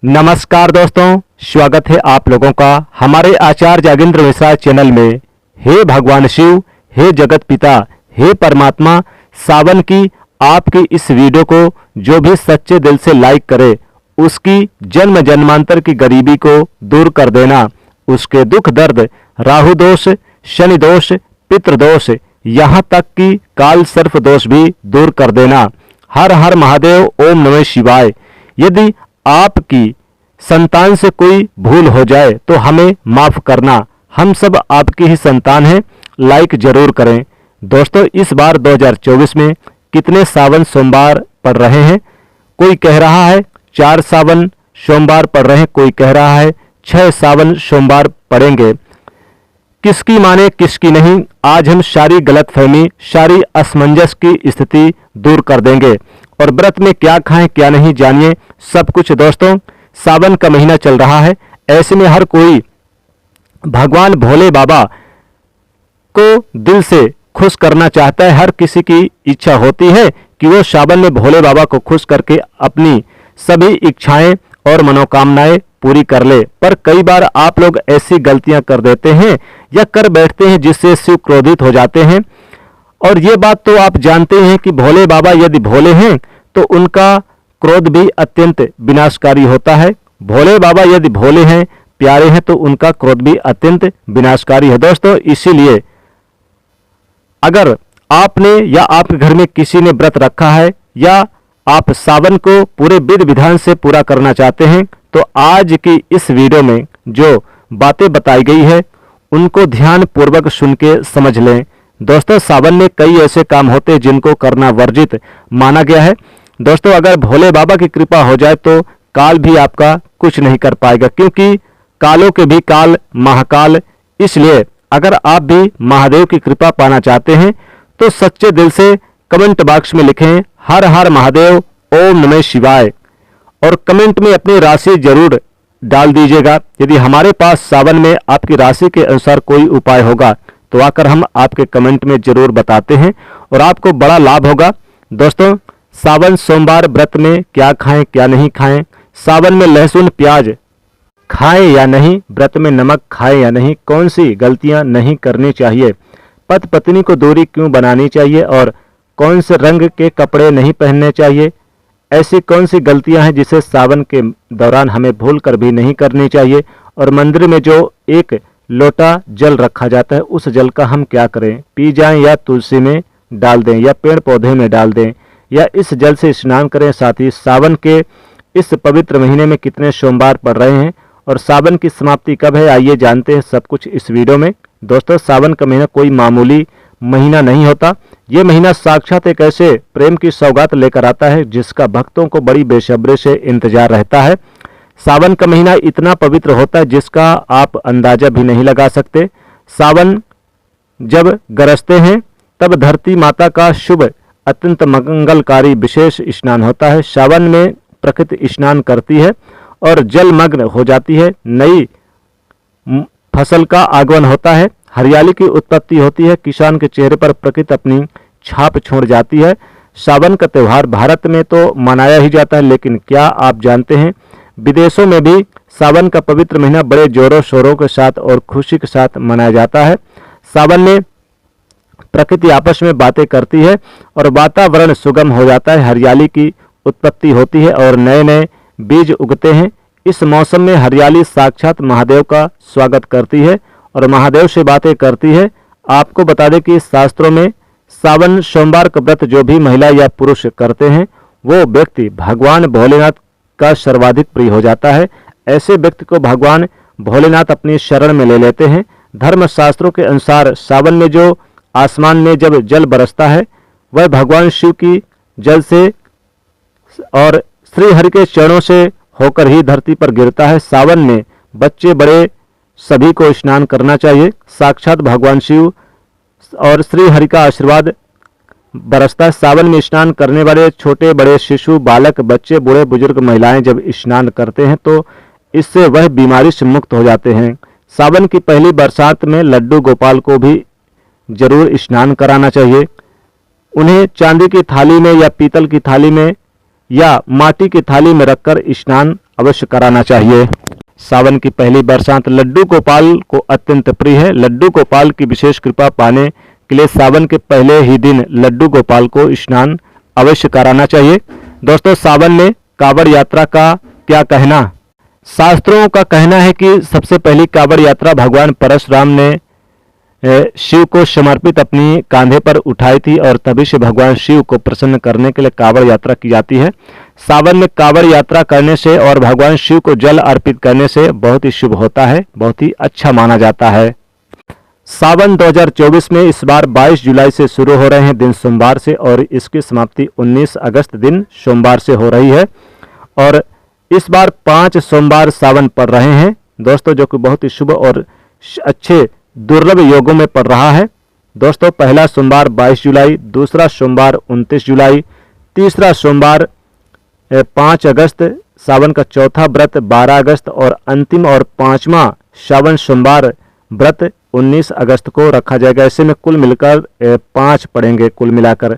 नमस्कार दोस्तों, स्वागत है आप लोगों का हमारे आचार्य जागेंद्र मिश्रा चैनल में। हे भगवान शिव, हे जगत पिता, हे परमात्मा, सावन की आपकी इस वीडियो को जो भी सच्चे दिल से लाइक करे उसकी जन्म जन्मांतर की गरीबी को दूर कर देना, उसके दुख दर्द, राहु दोष, शनि दोष, पितृदोष, यहाँ तक कि काल सर्प दोष भी दूर कर देना। हर हर महादेव, ओम नमः शिवाय। यदि आपकी संतान से कोई भूल हो जाए तो हमें माफ करना, हम सब आपकी ही संतान हैं। लाइक जरूर करें। दोस्तों, इस बार 2024 में कितने सावन सोमवार पड़ रहे हैं? कोई कह रहा है 4 सावन सोमवार पड़ रहे हैं, कोई कह रहा है 6 सावन सोमवार पड़ेंगे। किसकी माने किसकी नहीं, आज हम सारी गलतफहमी, सारी असमंजस की स्थिति दूर कर देंगे। और व्रत में क्या खाएं क्या नहीं जानिए सब कुछ। दोस्तों, सावन का महीना चल रहा है, ऐसे में हर कोई भगवान भोले बाबा को दिल से खुश करना चाहता है। हर किसी की इच्छा होती है कि वो सावन में भोले बाबा को खुश करके अपनी सभी इच्छाएं और मनोकामनाएं पूरी कर ले। पर कई बार आप लोग ऐसी गलतियां कर देते हैं या कर बैठते हैं जिससे शिव क्रोधित हो जाते हैं। और ये बात तो आप जानते हैं कि भोले बाबा यदि भोले हैं तो उनका क्रोध भी अत्यंत विनाशकारी होता है। भोले बाबा यदि भोले हैं, प्यारे हैं, तो उनका क्रोध भी अत्यंत विनाशकारी है। दोस्तों, इसीलिए अगर आपने या आपके घर में किसी ने व्रत रखा है या आप सावन को पूरे विधि विधान से पूरा करना चाहते हैं तो आज की इस वीडियो में जो बातें बताई गई है उनको ध्यान पूर्वक सुन के समझ लें। दोस्तों, सावन में कई ऐसे काम होते हैं जिनको करना वर्जित माना गया है। दोस्तों, अगर भोले बाबा की कृपा हो जाए तो काल भी आपका कुछ नहीं कर पाएगा, क्योंकि कालों के भी काल महाकाल। इसलिए अगर आप भी महादेव की कृपा पाना चाहते हैं तो सच्चे दिल से कमेंट बॉक्स में लिखें हर हर महादेव, ओम नमः शिवाय, और कमेंट में अपनी राशि जरूर डाल दीजिएगा। यदि हमारे पास सावन में आपकी राशि के अनुसार कोई उपाय होगा तो आकर हम आपके कमेंट में जरूर बताते हैं और आपको बड़ा लाभ होगा। दोस्तों, सावन सोमवार व्रत में क्या खाएं क्या नहीं खाएं, सावन में लहसुन प्याज खाएं या नहीं, व्रत में नमक खाएं या नहीं, कौन सी गलतियां नहीं करनी चाहिए, पति पत्नी को दूरी क्यों बनानी चाहिए और कौन से रंग के कपड़े नहीं पहनने चाहिए, ऐसी कौन सी गलतियां हैं जिसे सावन के दौरान हमें भूल कर भी नहीं करनी चाहिए, और मंदिर में जो एक लोटा जल रखा जाता है उस जल का हम क्या करें, पी जाएं या तुलसी में डाल दें या पेड़ पौधे में डाल दें या इस जल से स्नान करें। साथ ही सावन के इस पवित्र महीने में कितने सोमवार पड़ रहे हैं और सावन की समाप्ति कब है, आइए जानते हैं सब कुछ इस वीडियो में। दोस्तों, सावन का महीना कोई मामूली महीना नहीं होता। ये महीना साक्षात एक ऐसे प्रेम की सौगात लेकर आता है जिसका भक्तों को बड़ी बेसब्री से इंतजार रहता है। सावन का महीना इतना पवित्र होता है जिसका आप अंदाजा भी नहीं लगा सकते। सावन जब गरजते हैं तब धरती माता का शुभ अत्यंत मंगलकारी विशेष स्नान होता है। सावन में प्रकृति स्नान करती है और जलमग्न हो जाती है। नई फसल का आगमन होता है, हरियाली की उत्पत्ति होती है, किसान के चेहरे पर प्रकृति अपनी छाप छोड़ जाती है। सावन का त्यौहार भारत में तो मनाया ही जाता है, लेकिन क्या आप जानते हैं विदेशों में भी सावन का पवित्र महीना बड़े जोरों शोरों के साथ और खुशी के साथ मनाया जाता है। सावन में प्रकृति आपस में बातें करती है और वातावरण सुगम हो जाता है, हरियाली की उत्पत्ति होती है और नए नए बीज उगते हैं। इस मौसम में हरियाली साक्षात महादेव का स्वागत करती है और महादेव से बातें करती है। आपको बता दें कि शास्त्रों में सावन सोमवार का व्रत जो भी महिला या पुरुष करते हैं वो व्यक्ति भगवान भोलेनाथ का सर्वाधिक प्रिय हो जाता है। ऐसे व्यक्ति को भगवान भोलेनाथ अपनी शरण में ले लेते हैं। धर्म शास्त्रों के अनुसार सावन में जो आसमान में जब जल बरसता है वह भगवान शिव की जल से और श्री हरि के चरणों से होकर ही धरती पर गिरता है। सावन में बच्चे बड़े सभी को स्नान करना चाहिए। साक्षात भगवान शिव और श्री हरि का आशीर्वाद बरसता है। सावन में स्नान करने वाले छोटे बड़े शिशु, बालक, बच्चे, बूढ़े बुजुर्ग, महिलाएं जब स्नान करते हैं तो इससे वह बीमारी से मुक्त हो जाते हैं। सावन की पहली बरसात में लड्डू गोपाल को भी जरूर स्नान कराना चाहिए। उन्हें चांदी की थाली में या पीतल की थाली में या माटी की थाली में रखकर स्नान अवश्य कराना चाहिए। सावन की पहली बरसात लड्डू गोपाल को अत्यंत प्रिय है। लड्डू गोपाल की विशेष कृपा पाने के लिए सावन के पहले ही दिन लड्डू गोपाल को स्नान अवश्य कराना चाहिए। दोस्तों, सावन में कांवड़ यात्रा का क्या कहना? शास्त्रों का कहना है कि सबसे पहली कांवड़ यात्रा भगवान परशुराम ने शिव को समर्पित अपनी कांधे पर उठाई थी और तभी से भगवान शिव को प्रसन्न करने के लिए कांवड़ यात्रा की जाती है। सावन में कांवड़ यात्रा करने से और भगवान शिव को जल अर्पित करने से बहुत ही शुभ होता है, बहुत ही अच्छा माना जाता है। सावन 2024 में इस बार 22 जुलाई से शुरू हो रहे हैं दिन सोमवार से और इसकी समाप्ति 19 अगस्त दिन सोमवार से हो रही है और इस बार 5 सोमवार सावन पड़ रहे हैं दोस्तों, जो कि बहुत ही शुभ और अच्छे दुर्लभ योगों में पड़ रहा है। दोस्तों, पहला सोमवार 22 जुलाई, दूसरा सोमवार 29 जुलाई, तीसरा सोमवार 5 अगस्त, सावन का चौथा व्रत 12 अगस्त और अंतिम और पांचवा सावन सोमवार व्रत 19 अगस्त को रखा जाएगा। ऐसे में कुल मिलकर 5 पड़ेंगे कुल मिलाकर।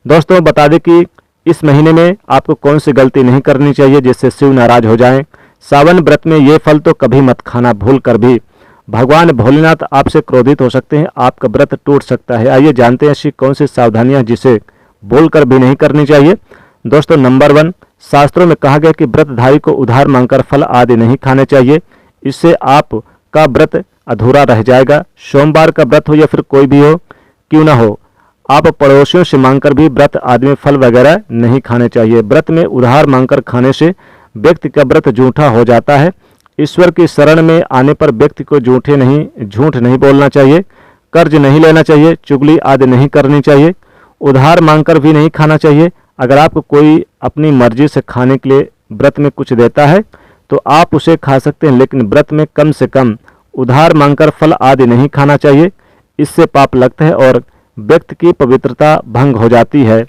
दोस्तों, बता दें कि इस महीने में आपको कौन सी गलती नहीं करनी चाहिए जिससे शिव नाराज हो जाएं। सावन व्रत में ये फल तो कभी मत खाना भूल कर भी, भगवान भोलेनाथ आपसे क्रोधित हो सकते हैं, आपका व्रत टूट सकता है। आइए जानते हैं ऐसी कौन सी सावधानियां जिसे बोलकर भी नहीं करनी चाहिए। दोस्तों, नंबर 1, शास्त्रों में कहा गया कि व्रतधारी को उधार मांगकर फल आदि नहीं खाने चाहिए, इससे आपका व्रत अधूरा रह जाएगा। सोमवार का व्रत हो या फिर कोई भी हो क्यों ना हो, आप पड़ोसियों से मांगकर भी व्रत आदि में फल वगैरह नहीं खाने चाहिए। व्रत में उधार मांगकर खाने से व्यक्ति का व्रत झूठा हो जाता है। ईश्वर की शरण में आने पर व्यक्ति को झूठ नहीं बोलना चाहिए, कर्ज नहीं लेना चाहिए, चुगली आदि नहीं करनी चाहिए, उधार मांगकर भी नहीं खाना चाहिए। अगर आपको कोई अपनी मर्जी से खाने के लिए व्रत में कुछ देता है तो आप उसे खा सकते हैं, लेकिन व्रत में कम से कम उधार मांगकर फल आदि नहीं खाना चाहिए, इससे पाप लगता है और व्यक्ति की पवित्रता भंग हो जाती है।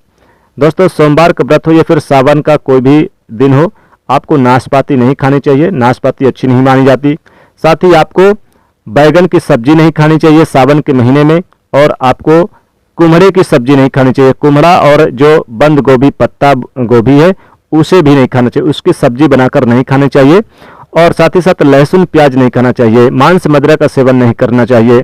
दोस्तों, सोमवार का व्रत हो या फिर सावन का कोई भी दिन हो, आपको नाशपाती नहीं खानी चाहिए, नाशपाती अच्छी नहीं मानी जाती। साथ ही आपको बैगन की सब्जी नहीं खानी चाहिए सावन के महीने में और आपको कुम्हड़े की सब्जी नहीं खानी चाहिए। कुम्हड़ा और जो बंद गोभी पत्ता गोभी है उसे भी नहीं खाना चाहिए, उसकी सब्जी बनाकर नहीं खानी चाहिए और साथ ही साथ लहसुन प्याज नहीं खाना चाहिए। मांस मदिरा का सेवन नहीं करना चाहिए।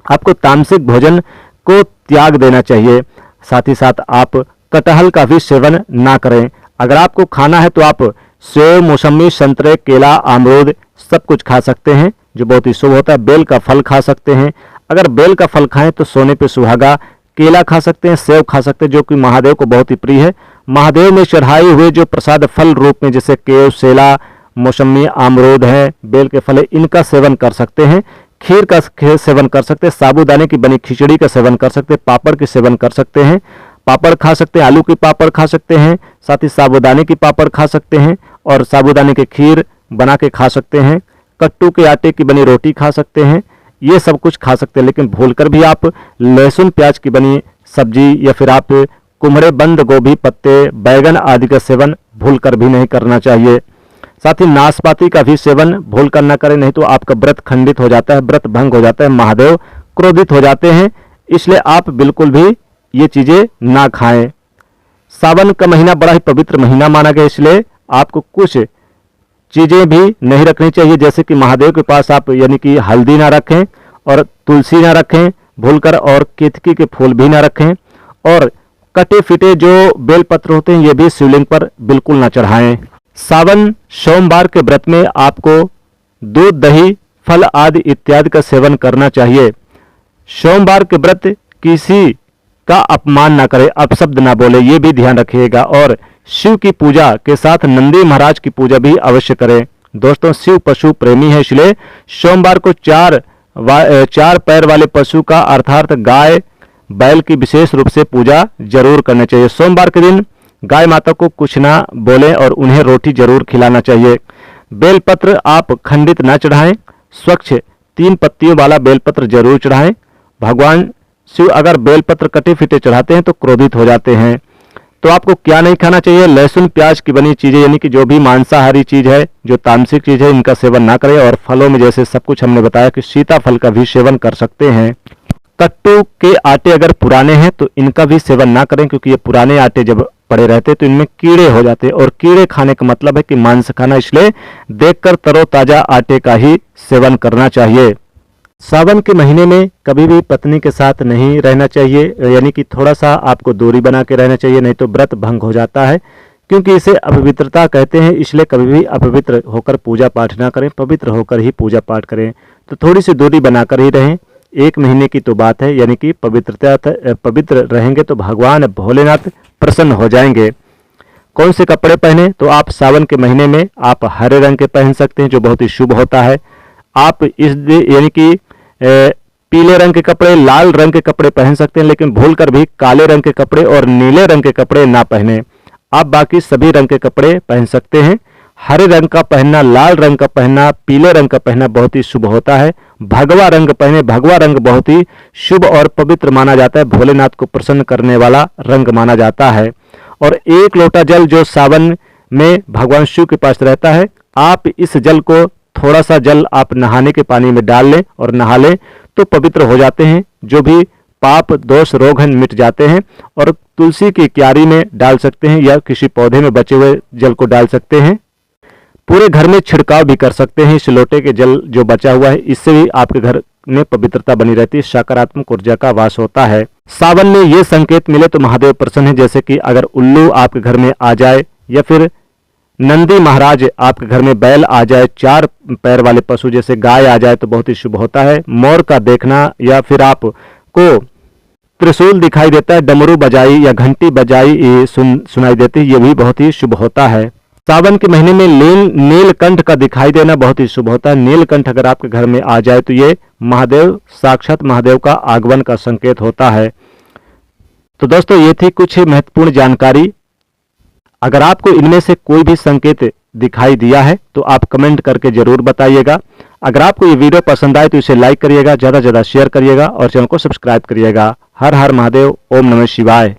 आपको तामसिक भोजन को त्याग देना चाहिए। साथ ही साथ आप कटहल का भी सेवन ना करें। अगर आपको खाना है तो आप सेब, मौसमी, संतरे, केला, अमरूद सब कुछ खा सकते हैं जो बहुत ही शुभ होता है। बेल का फल खा सकते हैं, अगर बेल का फल खाएं तो सोने पे सुहागा। केला खा सकते हैं, सेब खा सकते हैं जो कि महादेव को बहुत ही प्रिय है। महादेव में चढ़ाए हुए जो प्रसाद फल रूप में जैसे केव, सेला, मौसमी, अमरूद है, बेल के फल है, इनका सेवन कर सकते हैं। खीर का सेवन कर सकते हैं, साबूदाने की बनी खिचड़ी का सेवन कर सकते हैं, पापड़ के सेवन कर सकते हैं, पापड़ खा सकते हैं, आलू की पापड़ खा सकते हैं, साथ ही साबूदाने की पापड़ खा सकते हैं और साबूदाने की खीर बना के खा सकते हैं। कट्टू के आटे की बनी रोटी खा सकते हैं, ये सब कुछ खा सकते हैं। लेकिन भूलकर भी आप लहसुन प्याज की बनी सब्जी या फिर आप कुम्हड़े, बंद गोभी, पत्ते, बैगन आदि का सेवन भूलकर भी नहीं करना चाहिए। साथ ही नाशपाती का भी सेवन भूलकर न करें, नहीं तो आपका व्रत खंडित हो जाता है, व्रत भंग हो जाता है, महादेव क्रोधित हो जाते हैं। इसलिए आप बिल्कुल भी ये चीजें ना खाएं। सावन का महीना बड़ा ही पवित्र महीना माना गया, इसलिए आपको कुछ चीजें भी नहीं रखनी चाहिए, जैसे कि महादेव के पास आप यानी कि हल्दी ना रखें और तुलसी ना रखें भूलकर, और केतकी के फूल भी ना रखें और कटे फिटे जो बेलपत्र होते हैं ये भी शिवलिंग पर बिल्कुल ना चढ़ाएं। सावन सोमवार के व्रत में आपको दूध, दही, फल आदि इत्यादि का सेवन करना चाहिए। सोमवार के व्रत किसी का अपमान ना करें, अपशब्द ना बोले, ये भी ध्यान रखिएगा। और शिव की पूजा के साथ नंदी महाराज की पूजा भी अवश्य करें। दोस्तों, शिव पशु प्रेमी है, इसलिए सोमवार को चार पैर वाले पशु का अर्थात गाय, बैल की विशेष रूप से पूजा जरूर करनी चाहिए। सोमवार के दिन गाय माता को कुछ ना बोलें और उन्हें रोटी जरूर खिलाना चाहिए। बेलपत्र आप खंडित ना चढ़ाएं, स्वच्छ 3 पत्तियों वाला बेलपत्र जरूर चढ़ाएं। भगवान शिव अगर बेलपत्र कटे फिटे चढ़ाते हैं तो क्रोधित हो जाते हैं। तो आपको क्या नहीं खाना चाहिए? लहसुन प्याज की बनी चीजें यानी कि जो भी मांसाहारी चीज है, जो तामसिक चीज है, इनका सेवन ना करें। और फलों में जैसे सब कुछ हमने बताया कि सीताफल का भी सेवन कर सकते हैं। कट्टू के आटे अगर पुराने हैं तो इनका भी सेवन ना करें, क्योंकि ये पुराने आटे जब पड़े रहते तो इनमें कीड़े हो जाते, और कीड़े खाने का मतलब है कि मांस खाना, इसलिए देखकर तरोताजा आटे का ही सेवन करना चाहिए। सावन के महीने में कभी भी पत्नी के साथ नहीं रहना चाहिए, यानी कि थोड़ा सा आपको दूरी बना के रहना चाहिए, नहीं तो व्रत भंग हो जाता है, क्योंकि इसे अपवित्रता कहते हैं। इसलिए कभी भी अपवित्र होकर पूजा पाठ ना करें, पवित्र होकर ही पूजा पाठ करें। तो थोड़ी सी दूरी बनाकर ही रहें। 1 महीने की तो बात है, यानी कि पवित्र रहेंगे तो भगवान भोलेनाथ प्रसन्न हो जाएंगे। कौन से कपड़े पहने? तो आप सावन के महीने में आप हरे रंग के पहन सकते हैं, जो बहुत ही शुभ होता है। आप यानी कि पीले रंग के कपड़े, लाल रंग के कपड़े पहन सकते हैं, लेकिन भूलकर भी काले रंग के कपड़े और नीले रंग के कपड़े ना पहने। आप बाकी सभी रंग के कपड़े पहन सकते हैं। हरे रंग का पहनना, लाल रंग का पहनना, पीले रंग का पहनना बहुत ही शुभ होता है। भगवा रंग पहने, भगवा रंग बहुत ही शुभ और पवित्र माना जाता है, भोलेनाथ को प्रसन्न करने वाला रंग माना जाता है। और 1 लोटा जल जो सावन में भगवान शिव के पास रहता है, आप इस जल को, थोड़ा सा जल आप नहाने के पानी में डाल लें और नहा लें तो पवित्र हो जाते हैं। जो भी पाप दोष रोगन मिट जाते हैं। और तुलसी की क्यारी में डाल सकते हैं या किसी पौधे में बचे हुए जल को डाल सकते हैं। पूरे घर में छिड़काव भी कर सकते हैं इस लोटे के जल जो बचा हुआ है, इससे भी आपके घर में पवित्रता बनी रहती है, सकारात्मक ऊर्जा का वास होता है। सावन में ये संकेत मिले तो महादेव प्रसन्न है, जैसे कि अगर उल्लू आपके घर में आ जाए, या फिर नंदी महाराज आपके घर में, बैल आ जाए, 4 पैर वाले पशु जैसे गाय आ जाए तो बहुत ही शुभ होता है। मोर का देखना, या फिर आपको त्रिशूल दिखाई देता है, डमरू बजाई या घंटी बजाई सुनाई देती है, ये भी बहुत ही शुभ होता है। सावन के महीने में नीलकंठ का दिखाई देना बहुत ही शुभ होता है। नीलकंठ अगर आपके घर में आ जाए तो ये महादेव, साक्षात महादेव का आगमन का संकेत होता है। तो दोस्तों, ये थी कुछ महत्वपूर्ण जानकारी। अगर आपको इनमें से कोई भी संकेत दिखाई दिया है तो आप कमेंट करके जरूर बताइएगा। अगर आपको ये वीडियो पसंद आए तो इसे लाइक करिएगा, ज़्यादा से ज़्यादा शेयर करिएगा और चैनल को सब्सक्राइब करिएगा। हर हर महादेव, ओम नमः शिवाय।